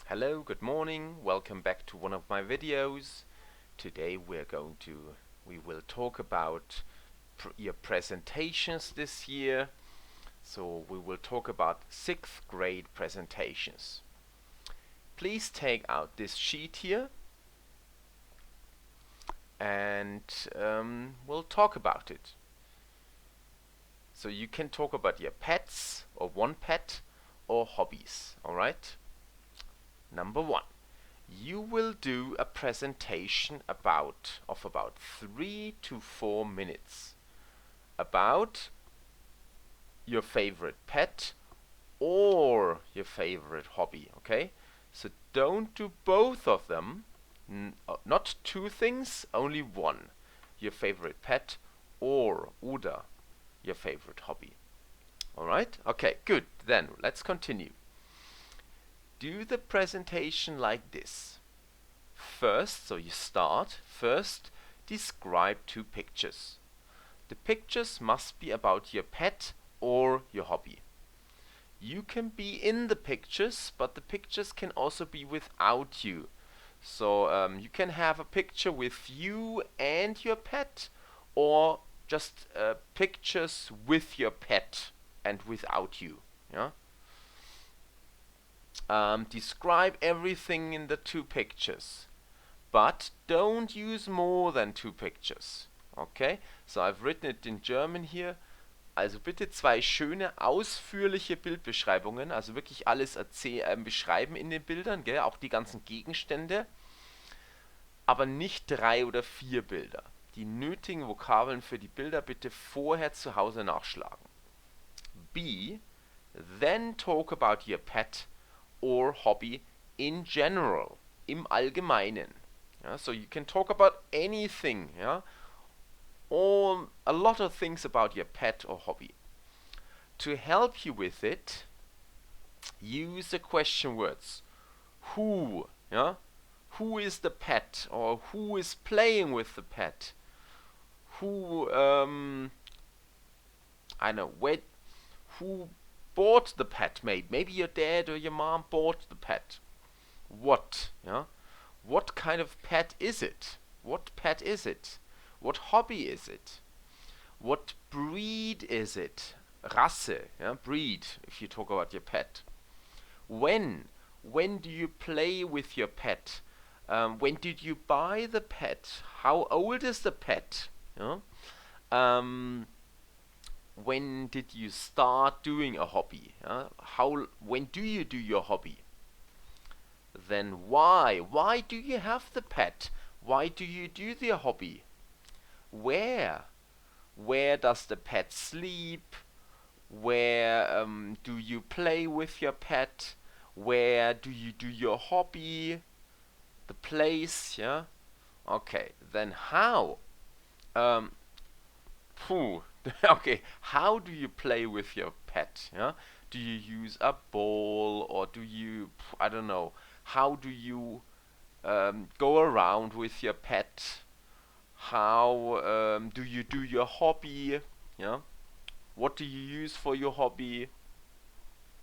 Hello, good morning. Welcome back to one of my videos. Today we will talk about your presentations this year. So we will talk about 6th grade presentations. Please take out this sheet here and we'll talk about it. So you can talk about your pets or one pet or hobbies, alright? Number 1. You will do a presentation of about 3 to 4 minutes about your favorite pet or your favorite hobby, okay? So don't do both of them, not two things, only one. Your favorite pet or your favorite hobby. Alright? Okay, good. Then let's continue. Do the presentation like this. First, describe 2 pictures. The pictures must be about your pet or your hobby. You can be in the pictures, but the pictures can also be without you. So you can have a picture with you and your pet, or just pictures with your pet and without you. Yeah. Describe everything in the 2 pictures, but don't use more than 2 pictures. Okay, so I've written it in German here. Also bitte 2 schöne, ausführliche Bildbeschreibungen, also wirklich alles beschreiben in den Bildern, gell? Auch die ganzen Gegenstände, aber nicht 3 oder 4 Bilder. Die nötigen Vokabeln für die Bilder bitte vorher zu Hause nachschlagen. B. Then talk about your pet or hobby in general, im Allgemeinen. Yeah, so you can talk about anything, yeah, or a lot of things about your pet or hobby. To help you with it, use the question words. Who, yeah, who is the pet, or who is playing with the pet? Who, I know, who bought the pet? Maybe your dad or your mom bought the pet. What? Yeah? What kind of pet is it? What pet is it? What hobby is it? What breed is it? Rasse, yeah? Breed, if you talk about your pet. When? When do you play with your pet? When did you buy the pet? How old is the pet? Yeah? When did you start doing a hobby? When do you do your hobby? Then why? Why do you have the pet? Why do you do the hobby? Where? Where does the pet sleep? Where do you play with your pet? Where do you do your hobby? The place, yeah? Okay, then how? Okay, how do you play with your pet? Yeah? Do you use a ball, or do you, I don't know, how do you go around with your pet? How do you do your hobby? Yeah? What do you use for your hobby?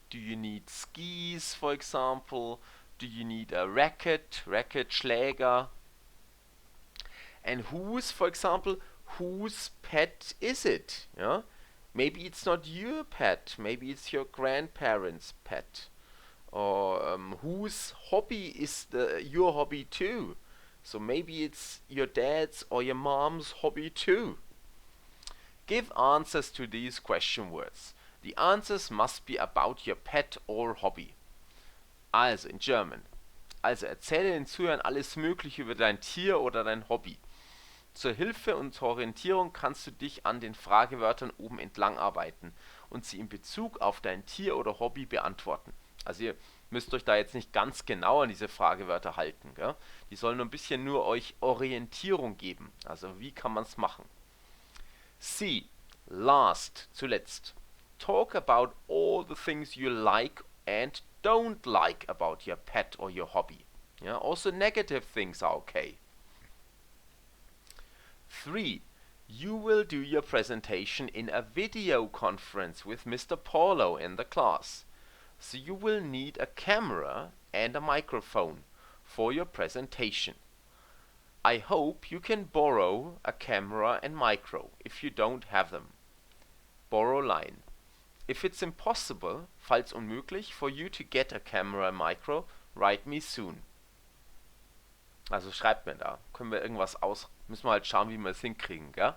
Do you need skis, for example? Do you need a racket, Schläger? And for example, whose pet is it? Yeah? Maybe it's not your pet, maybe it's your grandparents' pet. Or whose hobby is your hobby too? So maybe it's your dad's or your mom's hobby too. Give answers to these question words. The answers must be about your pet or hobby. Also in German. Also erzähle den Zuhörern alles Mögliche über dein Tier oder dein Hobby. Zur Hilfe und zur Orientierung kannst du dich an den Fragewörtern oben entlang arbeiten und sie in Bezug auf dein Tier oder Hobby beantworten. Also ihr müsst euch da jetzt nicht ganz genau an diese Fragewörter halten. Gell? Die sollen nur ein bisschen nur euch Orientierung geben. Also wie kann man es machen? C. Last, zuletzt. Talk about all the things you like and don't like about your pet or your hobby. Yeah? Also negative things are okay. 3. You will do your presentation in a video conference with Mr. Paulo in the class. So you will need a camera and a microphone for your presentation. I hope you can borrow a camera and micro if you don't have them. Borrow line. If it's impossible, falls unmöglich, for you to get a camera and micro, write me soon. Also schreibt mir da. Können wir irgendwas müssen wir halt schauen, wie wir es hinkriegen, gell?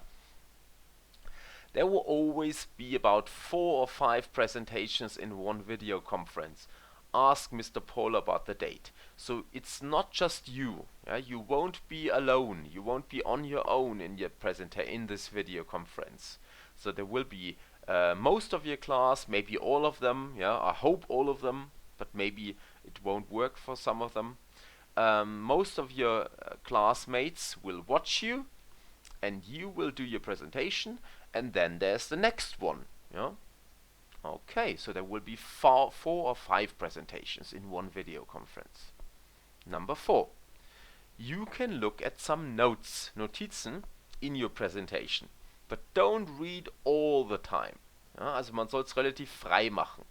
There will always be about 4 or 5 presentations in one video conference. Ask Mr. Paul about the date. So it's not just you. Yeah? You won't be alone. You won't be on your own in your in this video conference. So there will be most of your class, maybe all of them. Yeah, I hope all of them, but maybe it won't work for some of them. Most of your classmates will watch you, and you will do your presentation, and then there's the next one. Yeah. Okay, so there will be 4 or 5 presentations in one video conference. Number 4. You can look at some notes, Notizen, in your presentation, but don't read all the time. Ja, also man soll es relativ frei machen.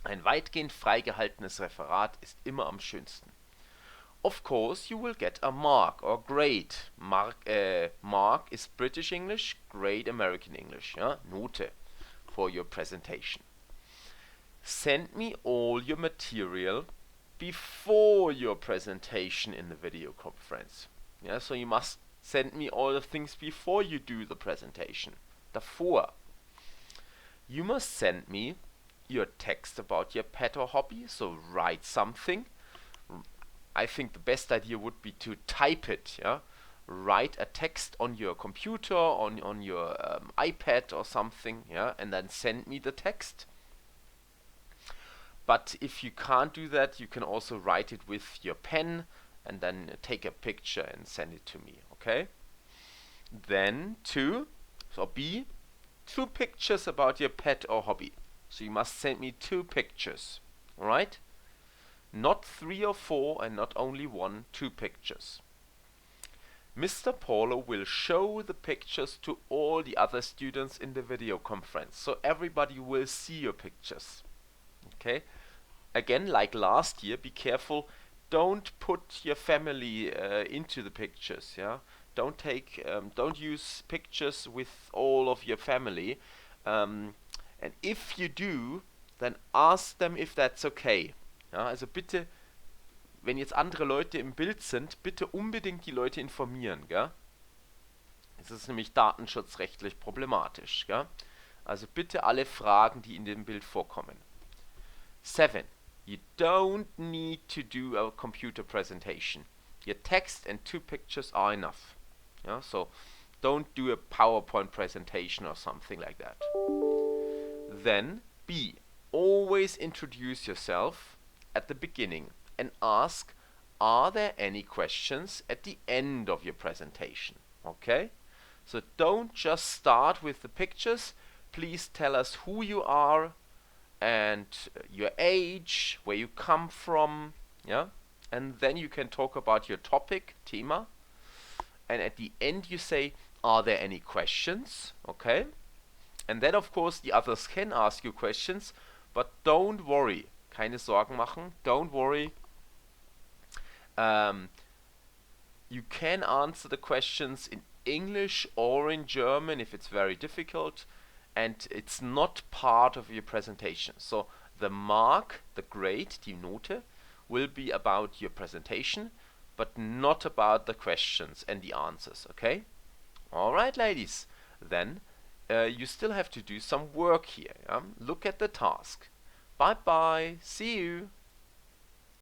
Ein weitgehend frei gehaltenes Referat ist immer am schönsten. Of course, you will get a mark or grade. Mark is British English, grade American English. Ja? Note for your presentation. Send me all your material before your presentation in the video conference. Yeah, so you must send me all the things before you do the presentation. Davor. You must send me your text about your pet or hobby, so write something. I think the best idea would be to type it. Yeah? Write a text on your computer, on your iPad or something, yeah, and then send me the text. But if you can't do that, you can also write it with your pen and then take a picture and send it to me, okay? Then B, 2 pictures about your pet or hobby. So you must send me 2 pictures, alright? Not 3 or 4 and not only 1, 2 pictures. Mr. Paulo will show the pictures to all the other students in the video conference, so everybody will see your pictures. Okay? Again, like last year, be careful. Don't put your family into the pictures. Yeah? Don't use pictures with all of your family. And if you do, then ask them if that's okay. Ja? Also bitte. Wenn jetzt andere Leute im Bild sind, bitte unbedingt die Leute informieren, gell? Es ist nämlich datenschutzrechtlich problematisch, gell? Also bitte alle fragen, die in dem Bild vorkommen. 7. You don't need to do a computer presentation. Your text and 2 pictures are enough. Yeah? So don't do a PowerPoint presentation or something like that. Then B. Always introduce yourself at the beginning. And ask, are there any questions at the end of your presentation? Okay? So don't just start with the pictures. Please tell us who you are and your age, where you come from, yeah? And then you can talk about your topic, Thema. And at the end you say, are there any questions? Okay? And then of course the others can ask you questions, but don't worry. Keine Sorgen machen. Don't worry. You can answer the questions in English or in German if it's very difficult, and it's not part of your presentation. So the mark, the grade, die Note, will be about your presentation, but not about the questions and the answers, okay? Alright, ladies, then you still have to do some work here. Yeah? Look at the task. Bye bye, see you.